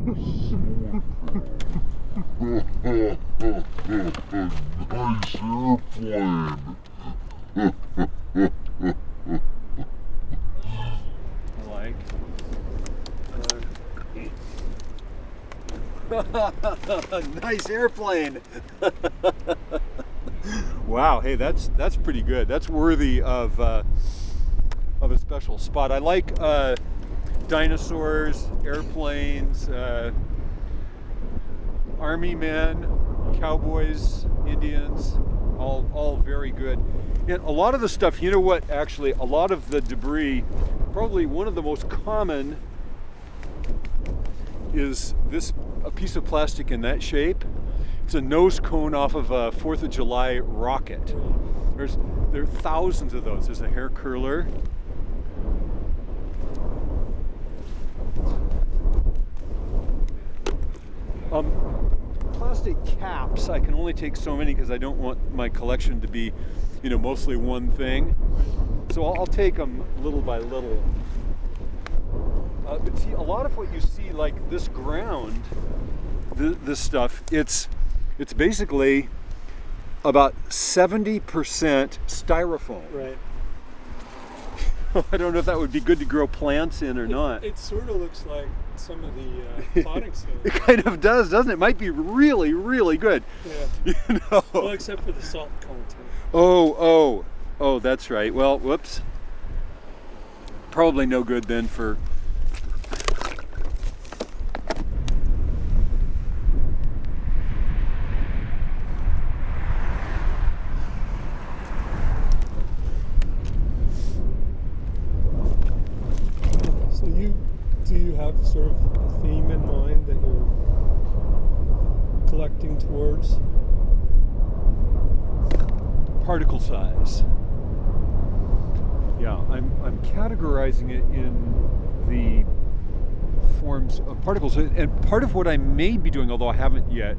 Nice airplane. Wow, hey, that's pretty good. That's worthy of a special spot. I like dinosaurs, airplanes, army men, cowboys, Indians, all very good. And a lot of the stuff, you know what, actually, a lot of the debris, probably one of the most common is a piece of plastic in that shape. It's a nose cone off of a 4th of July rocket. There are thousands of those. There's a hair curler. Plastic caps, I can only take so many because I don't want my collection to be, mostly one thing. So I'll take them little by little. But see, a lot of what you see, like this ground, this stuff, it's basically about 70% styrofoam. Right. I don't know if that would be good to grow plants in or not. It sort of looks like some of the potting soil. It kind of does, doesn't it? It might be really, really good. Yeah. Well, except for the salt content. Oh, that's right. Well, whoops. Probably no good then for... Do you have sort of a theme in mind that you're collecting towards? Particle size. Yeah, I'm categorizing it in the forms of particles. And part of what I may be doing, although I haven't yet,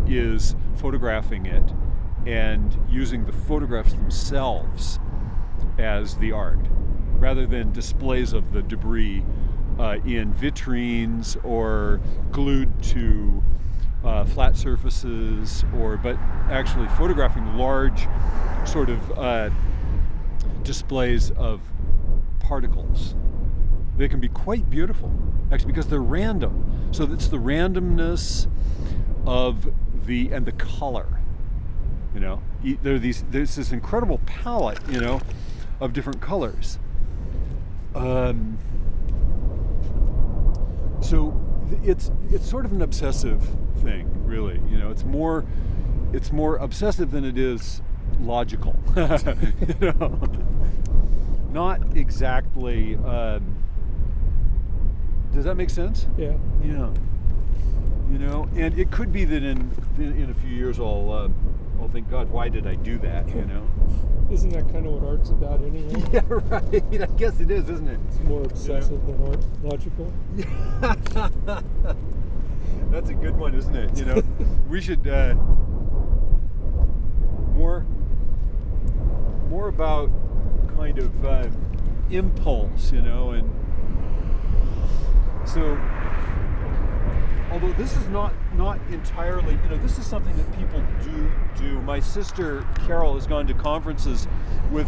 is photographing it and using the photographs themselves as the art, rather than displays of the debris in vitrines or glued to flat surfaces, but actually photographing large sort of displays of particles. They can be quite beautiful, actually, because they're random. So it's the randomness of the color. There's this incredible palette, of different colors. So it's sort of an obsessive thing, really. It's more obsessive than it is logical. Not exactly. Does that make sense? Yeah. Yeah. And it could be that in a few years I'll think, God, why did I do that? Isn't that kind of what art's about anyway? Yeah, right. I guess it is, isn't it? It's more obsessive than art, logical. That's a good one, isn't it? We should more about kind of impulse, and so. Although this is not entirely, this is something that people do. My sister Carol has gone to conferences with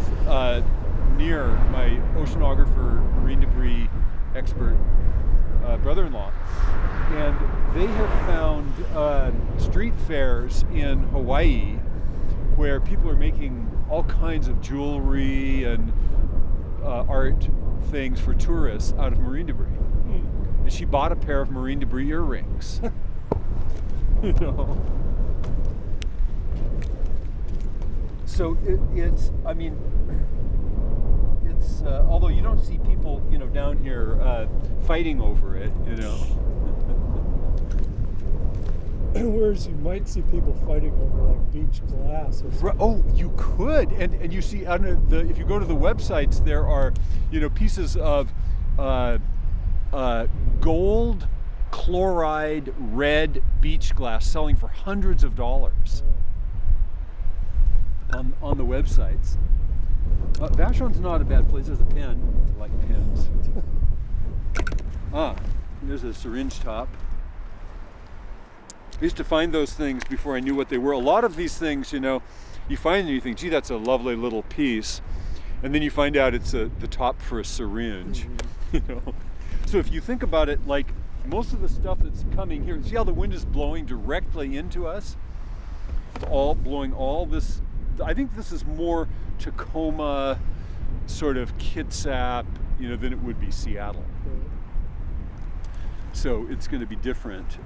Near, my oceanographer, marine debris expert brother-in-law, and they have found street fairs in Hawaii where people are making all kinds of jewelry and art things for tourists out of marine debris. And she bought a pair of marine debris earrings. So it's although you don't see people, down here fighting over it, Whereas you might see people fighting over like beach glass or something. Oh, you could, and you see if you go to the websites, there are pieces of gold chloride red beach glass selling for hundreds of dollars on the websites. Vashon's not a bad place. There's a pen. I like pens. There's a syringe top. I used to find those things before I knew what they were. A lot of these things, you know, you find and you think, gee, that's a lovely little piece. And then you find out it's the top for a syringe, you know. So if you think about it, like most of the stuff that's coming here, see how the wind is blowing directly into us? It's all blowing all this. I think this is more Tacoma, sort of Kitsap, you know, than it would be Seattle. So it's going to be different.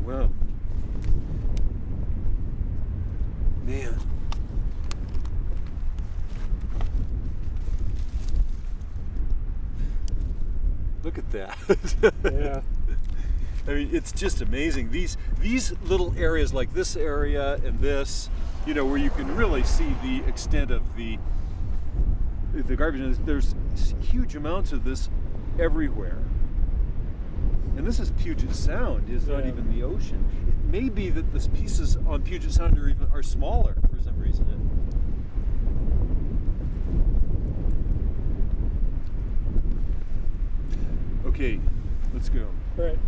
Wow. Man. Look at that. Yeah. I mean, it's just amazing. These little areas like this area and this, you know, where you can really see the extent of the garbage. There's huge amounts of this everywhere. And this is Puget Sound, it's not even the ocean. It may be that the pieces on Puget Sound are smaller for some reason. Okay, let's go. All right.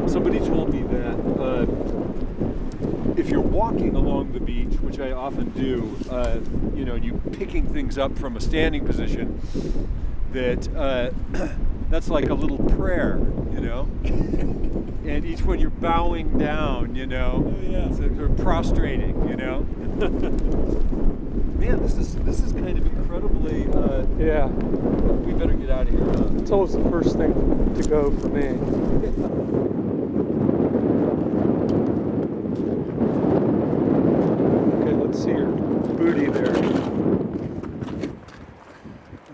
Somebody told me that if you're walking along the beach, which I often do, you know, and you picking things up from a standing position, that that's like a little prayer, you know. And each one you're bowing down, you know, so you're prostrating, you know. Man, this is kind of incredibly. Yeah. We better get out of here. Huh? It's always the first thing to go for me. Okay, let's see your booty there.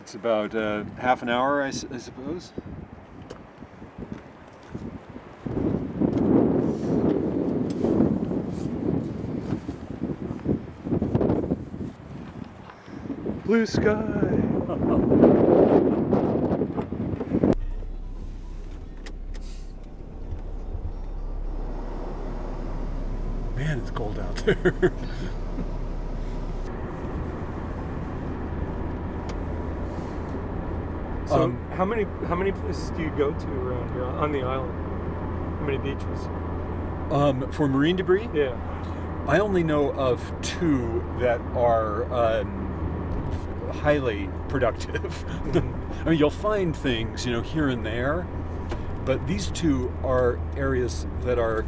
It's about half an hour, I suppose. Blue sky. Man, it's cold out there. So how many places do you go to around here on the island? How many beaches? For marine debris, Yeah. I only know of two that are highly productive. I mean, you'll find things, you know, here and there, but these two are areas that are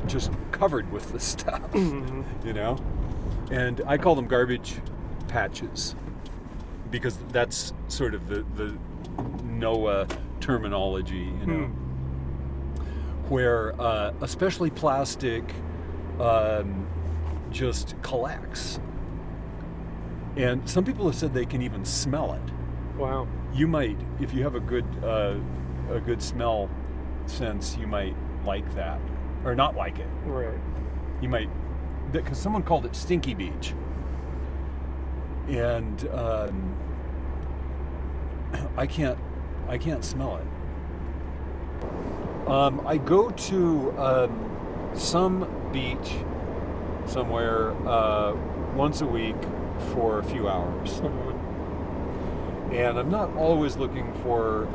just covered with this stuff, you know? And I call them garbage patches because that's sort of the NOAA terminology, you know, where especially plastic just collects. And some people have said they can even smell it. Wow. You might, if you have a good smell sense, you might like that, or not like it. Right. You might, because someone called it Stinky Beach, and I can't smell it. I go to some beach somewhere once a week for a few hours. And I'm not always looking for,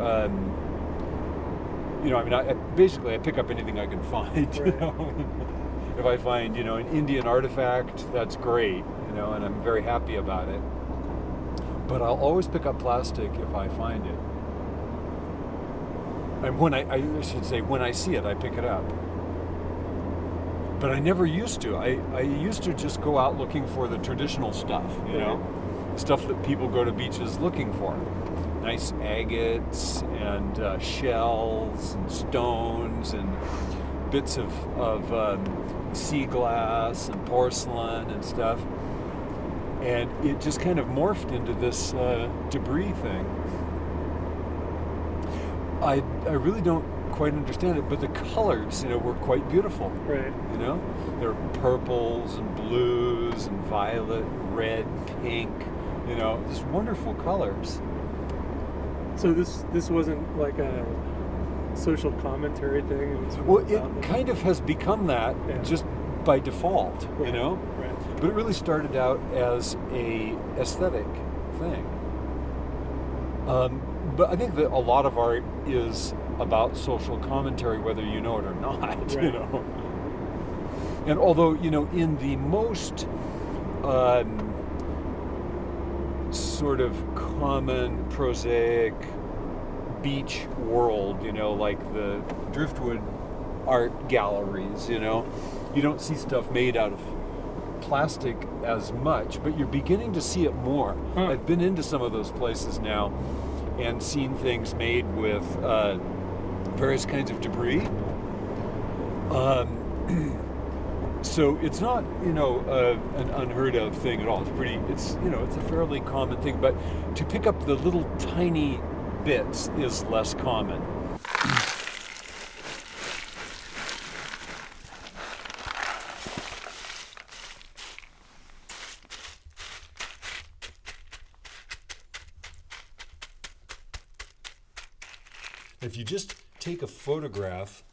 you know, I mean, I pick up anything I can find, you know. If I find, you know, an Indian artifact, that's great, you know, and I'm very happy about it. But I'll always pick up plastic if I find it. And I should say, when I see it, I pick it up. But I never used to. I used to just go out looking for the traditional stuff, you know, stuff that people go to beaches looking for. Nice agates and shells and stones and bits of sea glass and porcelain and stuff. And it just kind of morphed into this debris thing. I really don't quite understand it, but the colors, you know, were quite beautiful. Right. You know, there were purples and blues and violet, red, pink. You know, just wonderful colors. So this wasn't like a social commentary thing. It was Well, it kind of has become that just by default. Right. You know, right. but it really started out as a aesthetic thing. But I think that a lot of art is about social commentary, whether you know it or not. Right. You know, and although, you know, in the most sort of common prosaic beach world, you know, like the driftwood art galleries, you know, you don't see stuff made out of plastic as much, but you're beginning to see it more. I've been into some of those places now and seen things made with various kinds of debris. So it's not, you know, an unheard of thing at all. It's a fairly common thing, but to pick up the little tiny bits is less common. If you just take a photograph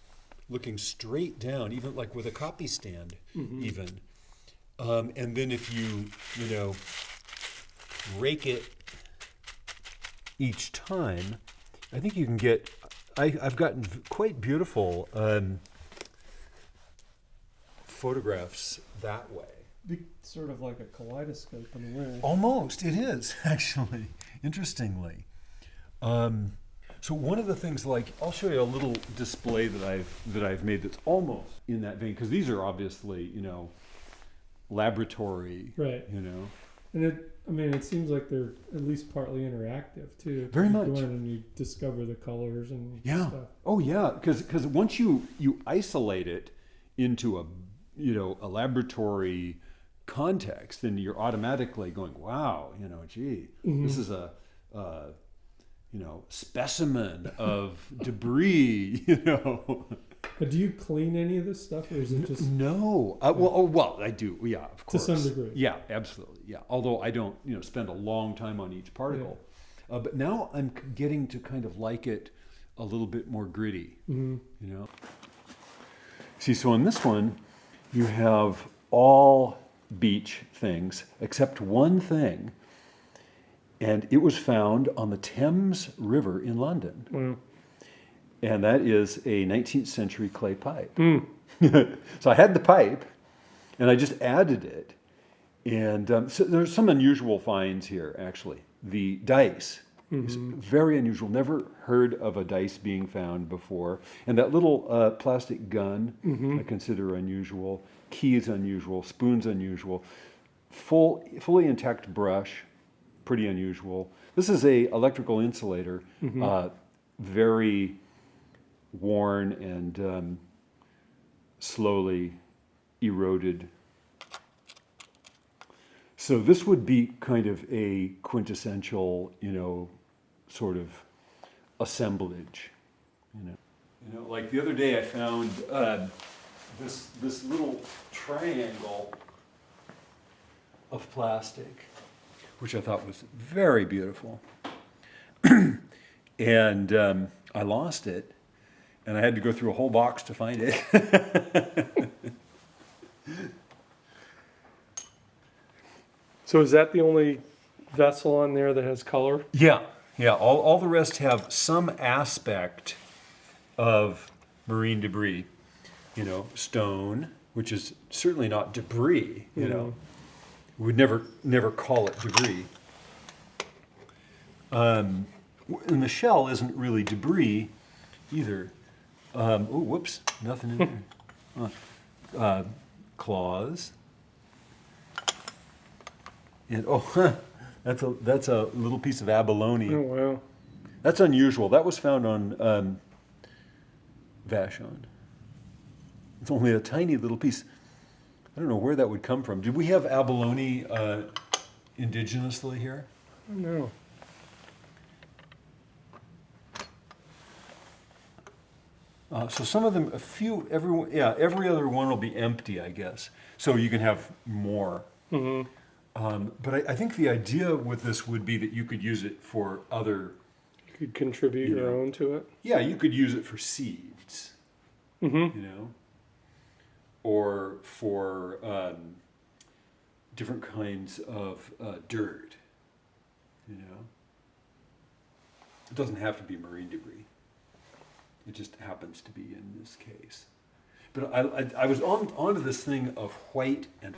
looking straight down, even like with a copy stand, even, and then if you know, rake it each time, I think you can get, I've gotten quite beautiful photographs that way. Sort of like a kaleidoscope in a way. Almost, it is actually, interestingly. So one of the things, like, I'll show you a little display that I've made that's almost in that vein, because these are obviously, you know, laboratory, right? You know, and it seems like they're at least partly interactive too. Very much. You go in and you discover the colors and yeah. stuff. Oh yeah, because once you isolate it into a laboratory context, then you're automatically going, wow, you know, gee, this is a specimen of debris, you know. But do you clean any of this stuff, or is it just no? Well, I do. Yeah, of course. To some degree. Yeah, absolutely. Yeah, although I don't, spend a long time on each particle. Yeah. But now I'm getting to kind of like it a little bit more gritty. You know. See, so on this one, you have all beach things except one thing. And it was found on the Thames River in London. Wow. And that is a 19th century clay pipe. So I had the pipe, and I just added it. And so there's some unusual finds here, actually. The dice is very unusual. Never heard of a dice being found before. And that little plastic gun, I consider unusual. Key is unusual. Spoon's unusual. Fully intact brush. Pretty unusual. This is a electrical insulator, very worn and slowly eroded. So this would be kind of a quintessential, sort of assemblage. Like the other day I found this little triangle of plastic, which I thought was very beautiful. And I lost it, and I had to go through a whole box to find it. So is that the only vessel on there that has color? Yeah. All the rest have some aspect of marine debris. Stone, which is certainly not debris, We'd never call it debris. And the shell isn't really debris either. Oh, whoops, nothing in there. Claws. And that's a little piece of abalone. Oh wow. That's unusual. That was found on Vashon. It's only a tiny little piece. I don't know where that would come from. Did we have abalone indigenously here? Oh no. So some of them, every other one will be empty, I guess. So you can have more. Mm-hmm. But I think the idea with this would be that you could use it for other. You could contribute You your know. own to it. Yeah, you could use it for seeds. Mm-hmm. You know, or for different kinds of dirt. You know, it doesn't have to be marine debris. It just happens to be in this case. But I was onto this thing of white and